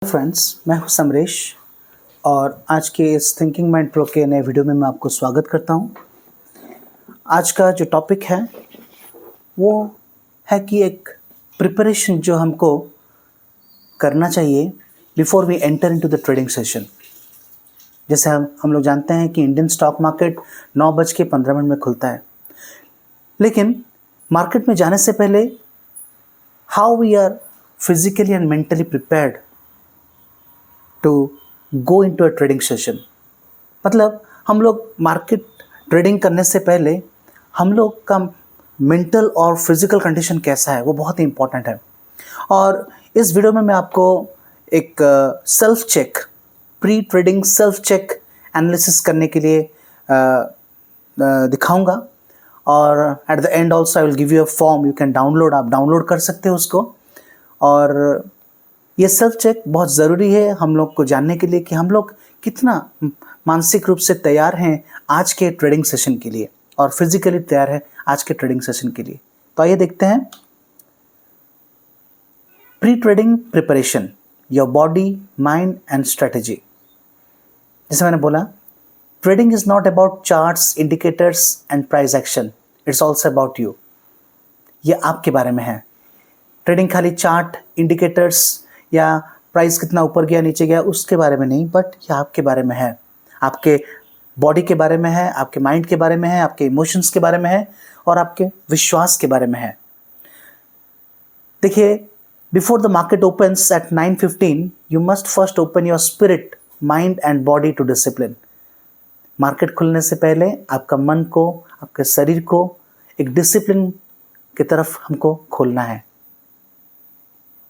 Friends, मैं हूं समरेश और आज के इस थिंकिंग माइंड प्रो के नए वीडियो में मैं आपको स्वागत करता हूं। आज का जो टॉपिक है वो है कि एक प्रिपरेशन जो हमको करना चाहिए before we enter into the trading session. जैसे हम लोग जानते हैं कि इंडियन स्टॉक मार्केट 9:15 में खुलता है, लेकिन मार्केट में जाने से पहले how we are physically and mentally prepared to go into a trading session. मतलब हम लोग मार्केट ट्रेडिंग करने से पहले हम लोग का मेंटल और फिजिकल कंडीशन कैसा है वो बहुत ही इंपॉर्टेंट है। और इस वीडियो में मैं आपको एक self check, pre trading self check analysis करने के लिए दिखाऊंगा। और at the end also I will give you a form, you can download, आप डाउनलोड कर सकते हो उसको। और ये सेल्फ चेक बहुत ज़रूरी है हम लोग को जानने के लिए कि हम लोग कितना मानसिक रूप से तैयार हैं आज के ट्रेडिंग सेशन के लिए और फिजिकली तैयार है आज के ट्रेडिंग सेशन के लिए। तो आइए देखते हैं pre trading preparation, your body, mind and strategy. जैसे मैंने बोला, trading is not about charts, indicators and price action, it's also about you. ये आपके बारे में है। ट्रेडिंग खाली चार्ट, इंडिकेटर्स या प्राइस कितना ऊपर गया नीचे गया उसके बारे में नहीं, बट ये आपके बारे में है, आपके बॉडी के बारे में है, आपके माइंड के बारे में है, आपके इमोशंस के बारे में है और आपके विश्वास के बारे में है। देखिए, before the market opens at 9:15 you must first open your spirit, mind and body to discipline. Market खुलने से पहले आपका मन को, आपके शरीर को एक डिसिप्लिन की तरफ हमको खोलना है।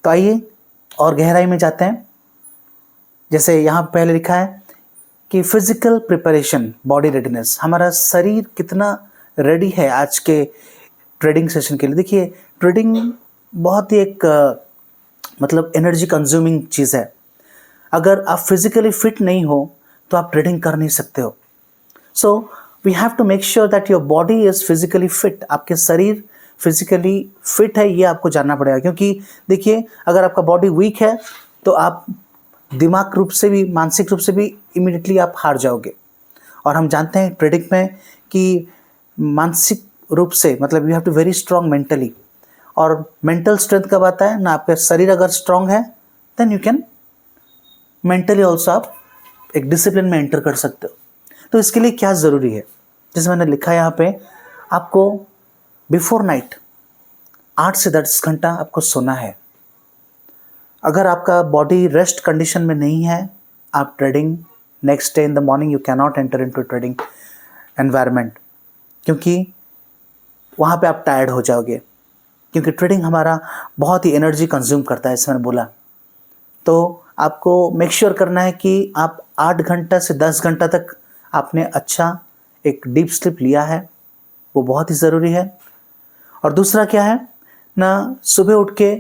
तो आइए और गहराई में जाते हैं। जैसे यहाँ पहले लिखा है कि फिजिकल प्रिपरेशन, बॉडी रेडीनेस, हमारा शरीर कितना रेडी है आज के ट्रेडिंग सेशन के लिए। देखिए, ट्रेडिंग बहुत ही एक मतलब एनर्जी कंज्यूमिंग चीज़ है। अगर आप फिजिकली फिट नहीं हो तो आप ट्रेडिंग कर नहीं सकते हो। So we have to make sure that your body is physically fit. आपके शरीर फिजिकली फिट है ये आपको जानना पड़ेगा, क्योंकि देखिए, अगर आपका बॉडी वीक है तो आप दिमाग रूप से भी, मानसिक रूप से भी इमीडिएटली आप हार जाओगे। और हम जानते हैं ट्रेडिंग में कि मानसिक रूप से मतलब you have to very strong mentally. और मेंटल स्ट्रेंथ कब आता है ना, आपका शरीर अगर स्ट्रांग है then you can mentally also आप एक डिसिप्लिन में एंटर कर सकते हो। तो इसके लिए क्या ज़रूरी है, जैसे मैंने लिखा है यहाँ पे, आपको बिफोर नाइट 8 से 10 घंटा आपको सोना है। अगर आपका बॉडी रेस्ट कंडीशन में नहीं है, आप trading next day in the morning you can not enter into trading environment, क्योंकि वहाँ पे आप टायर्ड हो जाओगे। क्योंकि ट्रेडिंग हमारा बहुत ही एनर्जी कंज्यूम करता है, जैसे मैंने बोला। तो आपको मेक श्योर करना है कि आप 8 घंटा से 10 घंटा तक आपने अच्छा एक डीप स्लीप लिया है, वो बहुत ही ज़रूरी है। और दूसरा क्या है ना, सुबह उठ के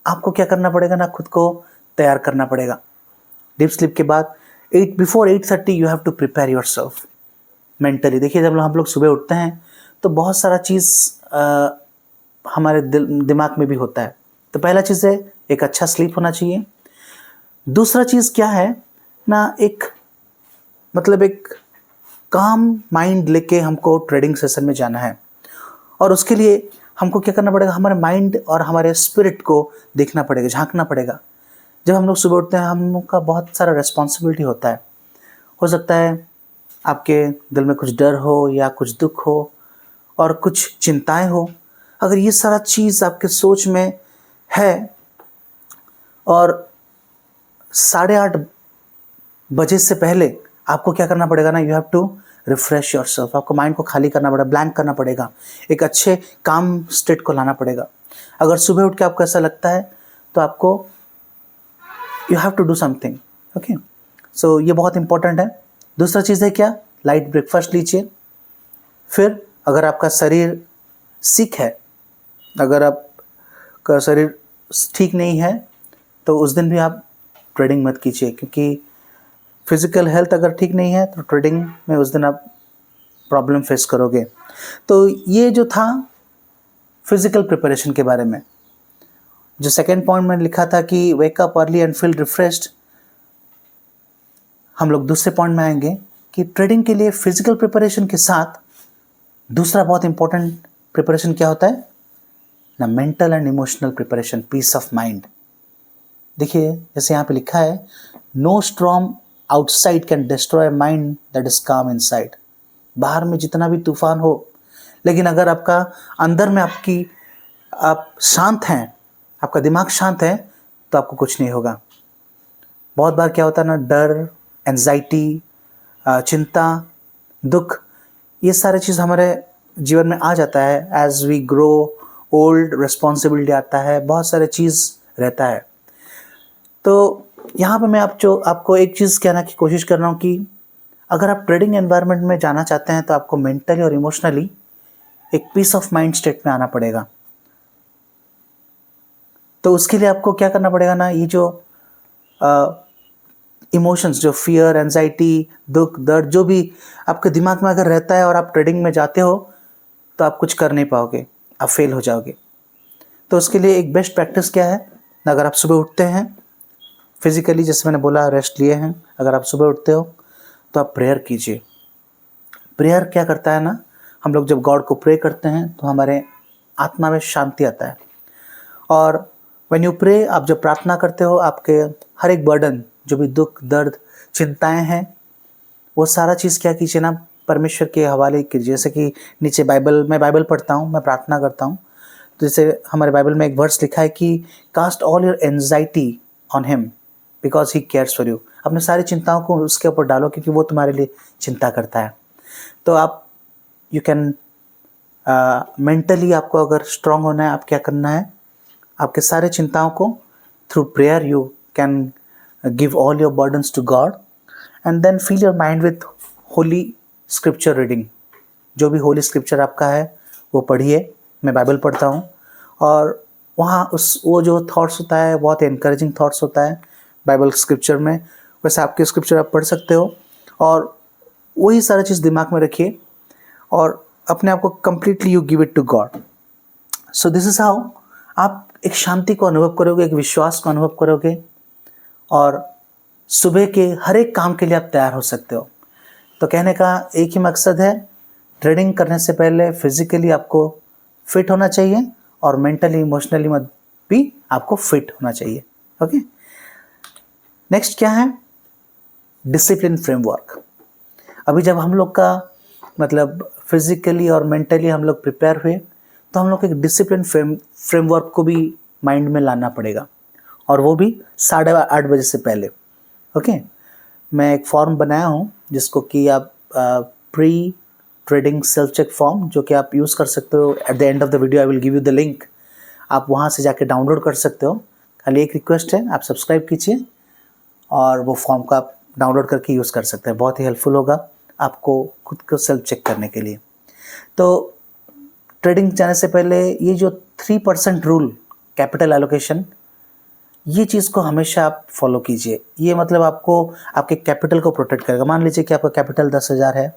आपको क्या करना पड़ेगा ना, खुद को तैयार करना पड़ेगा। डीप स्लीप के बाद before 8:30 you have to prepare your self mentally. देखिए, जब हम लोग सुबह उठते हैं तो बहुत सारा चीज़ हमारे दिमाग में भी होता है। तो पहला चीज़ है एक अच्छा स्लीप होना चाहिए। दूसरा चीज़ क्या है ना, एक काम माइंड लेके हमको ट्रेडिंग सेशन में जाना है। और उसके लिए हमको क्या करना पड़ेगा, हमारे माइंड और हमारे स्पिरिट को देखना पड़ेगा, झांकना पड़ेगा। जब हम लोग सुबह उठते हैं, हम लोग का बहुत सारा रिस्पॉन्सिबिलिटी होता है। हो सकता है आपके दिल में कुछ डर हो या कुछ दुख हो और कुछ चिंताएं हो। अगर ये सारा चीज़ आपके सोच में है और 8:30 बजे से पहले आपको क्या करना पड़ेगा ना, you have to refresh your self. आपको माइंड को खाली करना पड़ेगा, ब्लैंक करना पड़ेगा, एक अच्छे काम स्टेट को लाना पड़ेगा। अगर सुबह उठ के आपको ऐसा लगता है तो आपको you have to do something. Okay, so ये बहुत इंपॉर्टेंट है। दूसरा चीज़ है क्या, लाइट ब्रेकफास्ट लीजिए। फिर अगर आपका शरीर सिक है, अगर आपका शरीर ठीक नहीं है तो उस दिन भी आप ट्रेडिंग मत कीजिए, क्योंकि फिजिकल हेल्थ अगर ठीक नहीं है तो ट्रेडिंग में उस दिन आप प्रॉब्लम फेस करोगे। तो ये जो था फिजिकल प्रिपरेशन के बारे में। जो सेकेंड पॉइंट मैंने लिखा था कि wake up early and feel refreshed, हम लोग दूसरे पॉइंट में आएंगे कि ट्रेडिंग के लिए फिजिकल प्रिपरेशन के साथ दूसरा बहुत इंपॉर्टेंट प्रिपरेशन क्या होता है ना, mental and emotional preparation, peace of mind. देखिए जैसे यहाँ पे लिखा है, no storm outside can destroy mind that is calm inside. बाहर में जितना भी तूफान हो, लेकिन अगर आपका अंदर में आप शांत हैं, आपका दिमाग शांत है, तो आपको कुछ नहीं होगा। बहुत बार क्या होता है ना, डर, एंजाइटी, चिंता, दुख, ये सारे चीज़ हमारे जीवन में आ जाता है। As we grow old, responsibility आता है, बहुत सारे चीज़ रहता है। तो यहाँ पे मैं आपको एक चीज़ कहना की कोशिश कर रहा हूँ कि अगर आप ट्रेडिंग एनवायरनमेंट में जाना चाहते हैं तो आपको मेंटली और इमोशनली एक पीस ऑफ माइंड स्टेट में आना पड़ेगा। तो उसके लिए आपको क्या करना पड़ेगा ना, ये जो इमोशंस, जो फियर, एंजाइटी, दुख, दर्द, जो भी आपके दिमाग में अगर रहता है और आप ट्रेडिंग में जाते हो तो आप कुछ कर नहीं पाओगे, आप फेल हो जाओगे। तो उसके लिए एक बेस्ट प्रैक्टिस क्या है, अगर आप सुबह उठते हैं फिजिकली, जैसे मैंने बोला रेस्ट लिए हैं, अगर आप सुबह उठते हो तो आप प्रेयर कीजिए। प्रेयर क्या करता है ना, हम लोग जब गॉड को प्रे करते हैं तो हमारे आत्मा में शांति आता है। और व्हेन यू प्रे, आप जब प्रार्थना करते हो, आपके हर एक बर्डन, जो भी दुख, दर्द, चिंताएं हैं, वो सारा चीज़ क्या कीजिए ना, परमेश्वर के हवाले कीजिए। जैसे कि नीचे मैं बाइबल पढ़ता हूँ, मैं प्रार्थना करता हूँ, तो जैसे हमारे बाइबल में एक वर्स लिखा है कि cast all your anxiety on him because he cares for you. अपने सारी चिंताओं को उसके ऊपर डालो क्योंकि वो तुम्हारे लिए चिंता करता है। तो आप यू कैन मेंटली, आपको अगर स्ट्रांग होना है, आप क्या करना है, आपके सारे चिंताओं को through prayer you can give all your burdens to God and then fill your mind with holy scripture reading. जो भी होली स्क्रिप्चर आपका है वो पढ़िए। मैं बाइबल पढ़ता हूँ और वहाँ वो जो थॉट्स होता है बहुत एनकरेजिंग थॉट्स होता है बाइबल स्क्रिप्चर में। वैसे आपके स्क्रिप्चर आप पढ़ सकते हो और वही सारा चीज़ दिमाग में रखिए और अपने आप को completely you give it to God. So this is how आप एक शांति को अनुभव करोगे, एक विश्वास को अनुभव करोगे और सुबह के हर एक काम के लिए आप तैयार हो सकते हो। तो कहने का एक ही मकसद है, ट्रेडिंग करने से पहले फिजिकली आपको फिट होना चाहिए और मेंटली इमोशनली भी आपको फिट होना चाहिए। ओके, नेक्स्ट क्या है, डिसिप्लिन फ्रेमवर्क। अभी जब हम लोग का मतलब फिजिकली और मेंटली हम लोग प्रिपेयर हुए तो हम लोग को एक डिसिप्लिन फ्रेमवर्क को भी माइंड में लाना पड़ेगा और वो भी 8:30 बजे से पहले। ओके, मैं एक फॉर्म बनाया हूँ जिसको कि आप pre trading self check form, जो कि आप यूज़ कर सकते हो। At the end of the video I will give you the link, आप वहाँ से जाके डाउनलोड कर सकते हो। खाली एक रिक्वेस्ट है, आप सब्सक्राइब कीजिए और वो फॉर्म को आप डाउनलोड करके यूज़ कर सकते हैं। बहुत ही हेल्पफुल होगा आपको खुद को सेल्फ चेक करने के लिए। तो ट्रेडिंग जाने से पहले ये जो 3% रूल, कैपिटल एलोकेशन, ये चीज़ को हमेशा आप फॉलो कीजिए। ये मतलब आपको आपके कैपिटल को प्रोटेक्ट करेगा। मान लीजिए कि आपका कैपिटल 10,000 है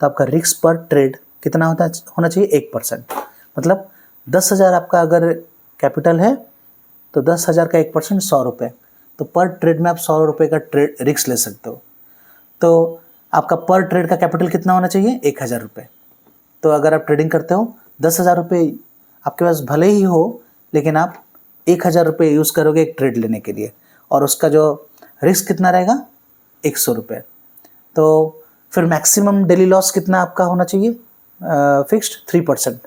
तो आपका रिस्क पर ट्रेड कितना होना चाहिए, 1%। मतलब 10,000 आपका अगर कैपिटल है तो 10,000 का 1% 100 रुपये। तो पर ट्रेड में आप 100 रुपये का ट्रेड रिस्क ले सकते हो। तो आपका पर ट्रेड का कैपिटल कितना होना चाहिए, 1,000 रुपये। तो अगर आप ट्रेडिंग करते हो 10,000 रुपये आपके पास भले ही हो, लेकिन आप 1,000 रुपये यूज़ करोगे एक ट्रेड लेने के लिए और उसका जो रिस्क कितना रहेगा, 100 रुपये। तो फिर मैक्सिमम डेली लॉस कितना आपका होना चाहिए, फिक्स्ड 3%।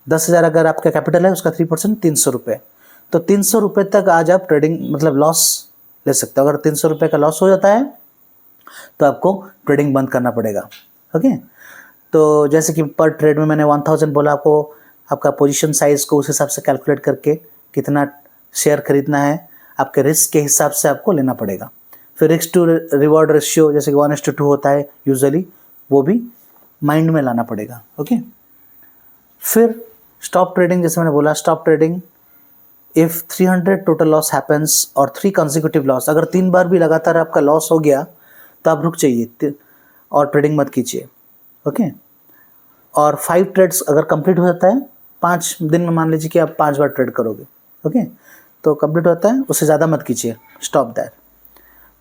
10,000 अगर आपका कैपिटल है उसका 3% 300 रुपये। तो 300 रुपये तक आज आप ट्रेडिंग मतलब लॉस ले सकते हो। अगर 300 रुपये का लॉस हो जाता है तो आपको ट्रेडिंग बंद करना पड़ेगा। ओके, तो जैसे कि पर ट्रेड में मैंने 1000 बोला, आपको आपका पोजीशन साइज़ को उस हिसाब से कैलकुलेट करके कितना शेयर खरीदना है आपके रिस्क के हिसाब से आपको लेना पड़ेगा। फिर रिस्क टू रिवॉर्ड रेशियो जैसे कि 1:2 होता है यूजुअली, वो भी माइंड में लाना पड़ेगा। ओके, फिर स्टॉप ट्रेडिंग, जैसे मैंने बोला stop trading if 300 total loss happens और 3 कंसेक्यूटिव लॉस। अगर 3 बार भी लगातार आपका लॉस हो गया तो आप रुक जाइए और ट्रेडिंग मत कीजिए। ओके, और 5 ट्रेड्स अगर कंप्लीट हो जाता है 5 दिन में, मान लीजिए कि आप 5 बार ट्रेड करोगे। ओके, तो कंप्लीट होता है, उससे ज़्यादा मत कीजिए, स्टॉप दैट।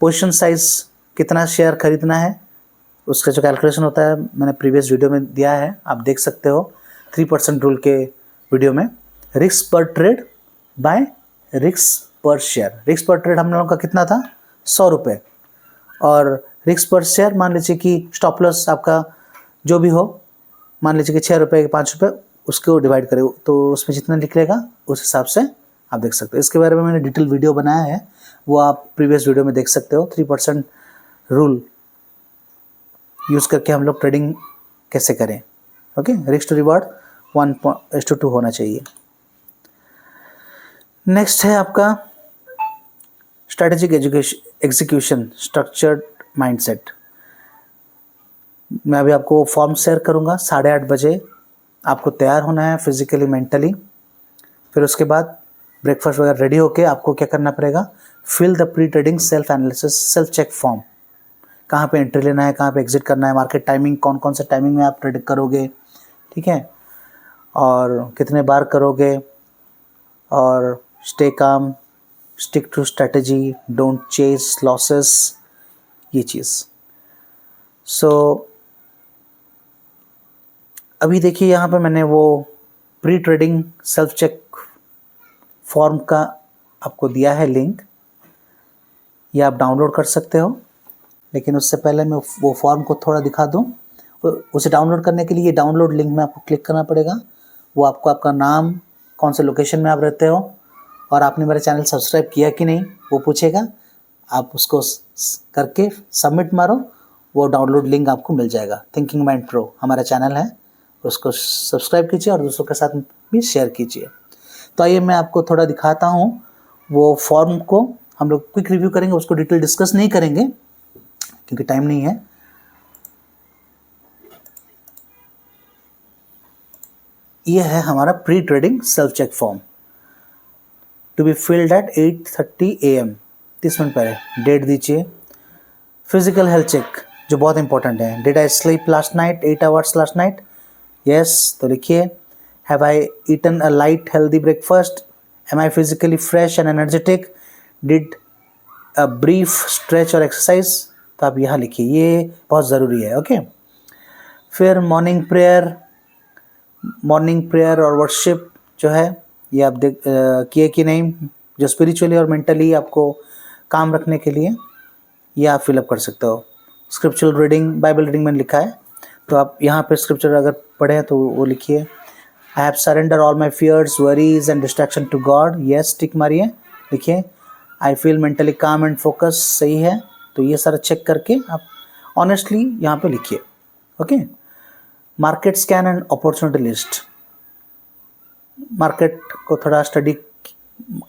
पोजीशन साइज कितना शेयर खरीदना है उसका जो कैलकुलेशन होता है मैंने प्रीवियस वीडियो में दिया है, आप देख सकते हो 3% रूल के वीडियो में। रिस्क पर ट्रेड बाय रिस्क पर शेयर। रिस्क पर ट्रेड हम लोगों का कितना था, 100 रुपये, और रिस्क पर शेयर मान लीजिए कि स्टॉप लॉस आपका जो भी हो, मान लीजिए कि 6 रुपये के 5 रुपये, उसको डिवाइड करें तो उसमें जितना निकलेगा उस हिसाब से आप देख सकते हो। इसके बारे में मैंने डिटेल वीडियो बनाया है, वो आप प्रीवियस वीडियो में देख सकते हो। 3% रूल यूज़ करके हम लोग ट्रेडिंग कैसे करें। ओके, रिस्क टू रिवार्ड 1:2 होना चाहिए। नेक्स्ट है आपका स्ट्रैटेजिक एग्जीक्यूशन, स्ट्रक्चर्ड माइंडसेट। मैं अभी आपको फॉर्म शेयर करूंगा, 8:30 बजे आपको तैयार होना है फिजिकली मेंटली। फिर उसके बाद ब्रेकफास्ट वगैरह रेडी होके आपको क्या करना पड़ेगा, fill the pre trading self analysis self check form. कहाँ पे एंट्री लेना है, कहाँ पे एग्जिट करना है, मार्केट टाइमिंग, कौन कौन से टाइमिंग में आप ट्रेड करोगे, ठीक है, और कितने बार करोगे, और stay calm, stick to strategy, don't chase losses, ये चीज़। सो अभी देखिए यहाँ पर मैंने वो pre trading self check form का आपको दिया है लिंक, ये आप डाउनलोड कर सकते हो। लेकिन उससे पहले मैं वो फॉर्म को थोड़ा दिखा दूँ। उसे डाउनलोड करने के लिए डाउनलोड लिंक में आपको क्लिक करना पड़ेगा। वो आपको आपका नाम, कौन से लोकेशन में आप रहते हो, और आपने मेरा चैनल सब्सक्राइब किया कि नहीं वो पूछेगा। आप उसको करके सबमिट मारो, वो डाउनलोड लिंक आपको मिल जाएगा। थिंकिंग माइंड प्रो हमारा चैनल है, उसको सब्सक्राइब कीजिए और दूसरों के साथ भी शेयर कीजिए। तो आइए मैं आपको थोड़ा दिखाता हूँ वो फॉर्म को। हम लोग क्विक रिव्यू करेंगे, उसको डिटेल डिस्कस नहीं करेंगे क्योंकि टाइम नहीं है। ये है हमारा pre trading self check form, to be filled at 8:30 AM। 30 minute पहले डेट दीजिए। फिजिकल हेल्थ चेक जो बहुत इंपॉर्टेंट है, did I sleep last night 8 hours last night, yes तो लिखिए। Have I eaten a light healthy breakfast, am I physically fresh and energetic, did a brief stretch और exercise, तो आप यहाँ लिखिए, ये बहुत ज़रूरी है। ओके, फिर मॉर्निंग प्रेयर और वर्शिप जो है ये आप देख किए कि नहीं, जो स्पिरिचुअली और मेंटली आपको काम रखने के लिए ये आप फिलअप कर सकते हो। स्क्रिप्चुरल रीडिंग, बाइबल रीडिंग मैंने लिखा है, तो आप यहाँ पे स्क्रिप्चर अगर पढ़ें तो वो लिखिए। I have surrender all my fears, worries and distraction to God, yes tick मारिए, लिखिए। I feel mentally calm and focus, सही है। तो ये सारा चेक करके आप ऑनेस्टली यहाँ पे लिखिए। Okay, market scan and opportunity list, market को थोड़ा स्टडी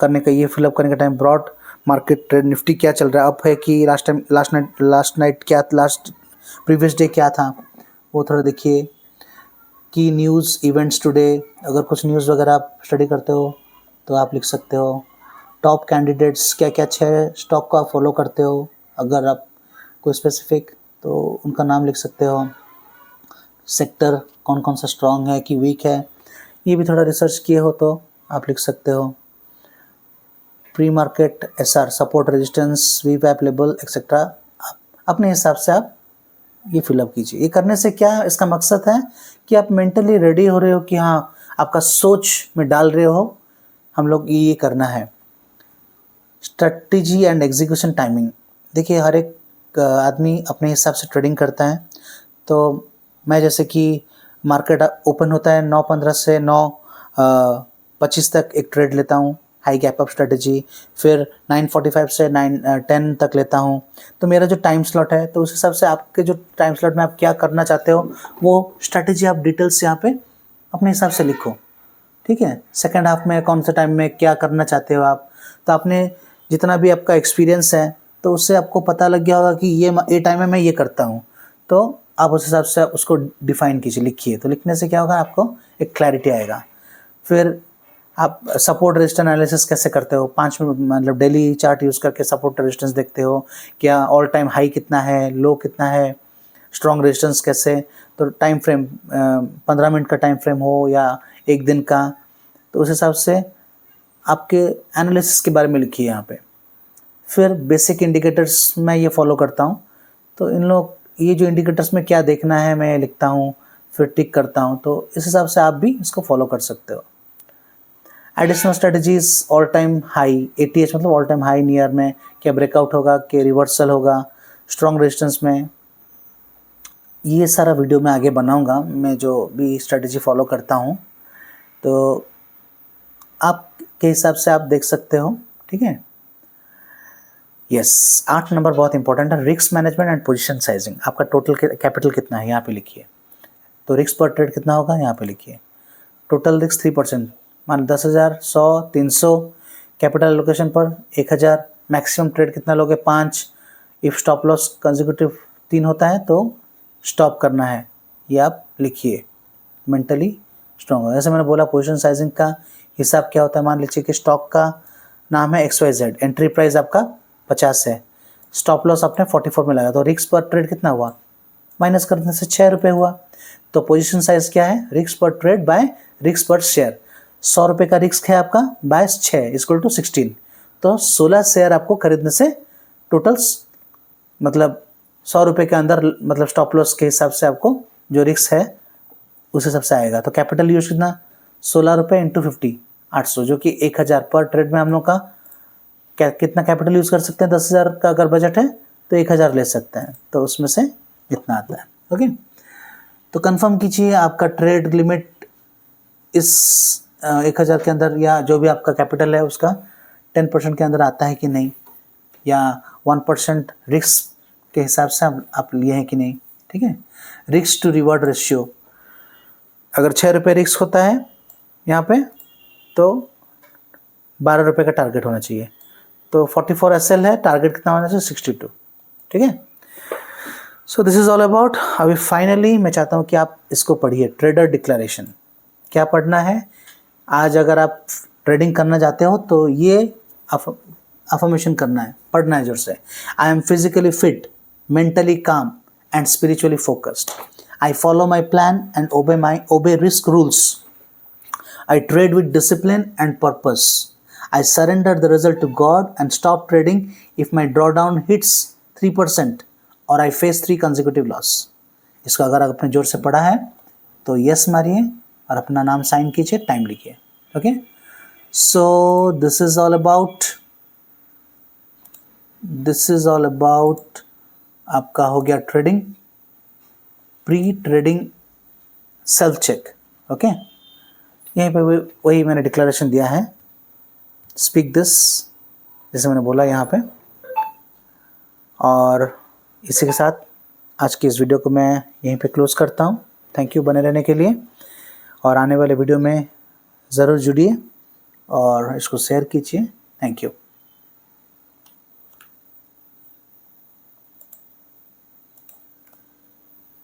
करने का, ये फिलअप करने का time. Broad market trade, Nifty क्या चल रहा है, अप है कि लास्ट नाइट क्या, लास्ट प्रीवियस डे क्या था, वो थोड़ा देखिए। की न्यूज़ इवेंट्स टुडे, अगर कुछ न्यूज़ वगैरह आप स्टडी करते हो तो आप लिख सकते हो। टॉप कैंडिडेट्स, क्या क्या 6 स्टॉक को आप फॉलो करते हो, अगर आप कोई स्पेसिफिक तो उनका नाम लिख सकते हो। सेक्टर कौन कौन सा स्ट्रॉन्ग है कि वीक है, ये भी थोड़ा रिसर्च किए हो तो आप लिख सकते हो। Pre market SR, support resistance, वीपैप लेवल एक्सेट्रा, आप अपने हिसाब से आप ये फिलअप कीजिए। ये करने से क्या इसका मकसद है कि आप मेंटली रेडी हो रहे हो कि हाँ, आपका सोच में डाल रहे हो हम लोग ये करना है। स्ट्रेटजी एंड एग्जीक्यूशन टाइमिंग, देखिए हर एक आदमी अपने हिसाब से ट्रेडिंग करता है। तो मैं जैसे कि मार्केट ओपन होता है 9:15 से 9:25 तक एक ट्रेड लेता हूँ, हाई गैप अप स्ट्रेटजी। फिर 9:45 से 9:10 तक लेता हूँ। तो मेरा जो टाइम स्लॉट है, तो उस हिसाब से आपके जो टाइम स्लॉट में आप क्या करना चाहते हो वो स्ट्रेटजी आप डिटेल्स यहाँ पे अपने हिसाब से लिखो, ठीक है। सेकेंड हाफ में कौन से टाइम में क्या करना चाहते हो आप, तो आपने जितना भी आपका एक्सपीरियंस है तो उससे आपको पता लग गया होगा कि ये टाइम में मैं ये करता हूँ, तो आप उस हिसाब से उसको डिफाइन कीजिए, लिखिए। तो लिखने से क्या होगा, आपको एक क्लैरिटी आएगा। फिर आप सपोर्ट रेजिस्टेंस एनालिसिस कैसे करते हो, 5 मिनट मतलब डेली चार्ट यूज़ करके सपोर्ट रेजिस्टेंस देखते हो, क्या ऑल टाइम हाई कितना है, लो कितना है, स्ट्रॉन्ग रेजिस्टेंस कैसे। तो टाइम फ्रेम 15 मिनट का टाइम फ्रेम हो या एक दिन का, तो उस हिसाब से आपके एनालिसिस के बारे में लिखिए यहाँ पे। फिर बेसिक इंडिकेटर्स मैं ये फॉलो करता हूँ, तो इन लोग ये जो इंडिकेटर्स में क्या देखना है मैं लिखता हूँ, फिर टिक करता हूँ, तो इस हिसाब से आप भी इसको फॉलो कर सकते हो। Additional strategies all time high, ATH मतलब ऑल टाइम हाई नियर में, क्या ब्रेकआउट होगा, क्या रिवर्सल होगा, स्ट्रॉन्ग रेजिस्टेंस में, ये सारा वीडियो मैं आगे बनाऊंगा, मैं जो भी स्ट्रेटजी फॉलो करता हूँ, तो आपके हिसाब से आप देख सकते हो, ठीक है। यस, 8 नंबर बहुत इंपॉर्टेंट है, risk management and position sizing. आपका टोटल कैपिटल कितना है यहाँ पे लिखिए, तो रिस्क पर ट्रेड कितना होगा यहाँ पे लिखिए। टोटल रिस्क 3%, मान 10,000, 100, 300, कैपिटल एलोकेशन पर 1,000, मैक्सिमम ट्रेड कितना लोगे 5। इफ स्टॉप लॉस कंसेक्यूटिव 3 होता है तो स्टॉप करना है, ये आप लिखिए, मेंटली स्ट्रॉन्ग हो। जैसे मैंने बोला पोजीशन साइजिंग का हिसाब क्या होता है, मान लीजिए कि स्टॉक का नाम है XYZ, एंट्री प्राइस आपका 50 है, स्टॉप लॉस आपने 44 में लगाया, तो रिस्क पर ट्रेड कितना हुआ, माइनस करने से 6 रुपये हुआ। तो पोजीशन साइज क्या है, रिस्क पर ट्रेड बाय रिस्क पर शेयर। 100 रुपये का रिस्क है आपका, बाय 6 इक्वल टू 16, तो 16 शेयर आपको खरीदने से टोटल मतलब 100 रुपये के अंदर, मतलब स्टॉप लॉस के हिसाब से आपको जो रिस्क है उस हिसाब से आएगा। तो कैपिटल यूज कितना, 16 रुपये इंटू 50, 800, जो कि 1,000 पर ट्रेड में हम लोग का कितना कैपिटल यूज़ कर सकते हैं। 10,000 का अगर बजट है तो 1,000 ले सकते हैं, तो उसमें से इतना आता है। ओके, तो कंफर्म कीजिए आपका ट्रेड लिमिट इस 1,000 के अंदर, या जो भी आपका कैपिटल है उसका 10% के अंदर आता है कि नहीं, या 1% रिस्क के हिसाब से आप लिए हैं कि नहीं, ठीक है। रिस्क टू रिवॉर्ड रेशियो, अगर 6 रुपये रिस्क होता है यहाँ पे, तो 12 रुपये का टारगेट होना चाहिए, तो 44 SL है, टारगेट कितना होना चाहिए 62, ठीक है। सो दिस इज ऑल अबाउट। अभी फाइनली मैं चाहता हूँ कि आप इसको पढ़िए, ट्रेडर डिक्लेरेशन। क्या पढ़ना है, आज अगर आप ट्रेडिंग करना चाहते हो तो ये अफर्मेशन करना है, पढ़ना है जोर से। I am physically fit, mentally calm and spiritually focused. I follow my plan and obey risk rules. I trade with discipline and purpose. I surrender the result to God and stop trading if my drawdown hits 3% or I face 3 consecutive loss. इसको अगर आपने जोर से पढ़ा है तो yes मारिए और अपना नाम साइन कीजिए, टाइम लिखिए। Okay, so this is all about आपका हो गया trading, pre trading self check. Okay, यहीं पे वही मैंने डिक्लेरेशन दिया है, स्पीक दिस, जैसे मैंने बोला यहाँ पे। और इसी के साथ आज की इस वीडियो को मैं यहीं पे क्लोज करता हूँ। थैंक यू बने रहने के लिए, और आने वाले वीडियो में ज़रूर जुड़िए और इसको शेयर कीजिए। Thank you.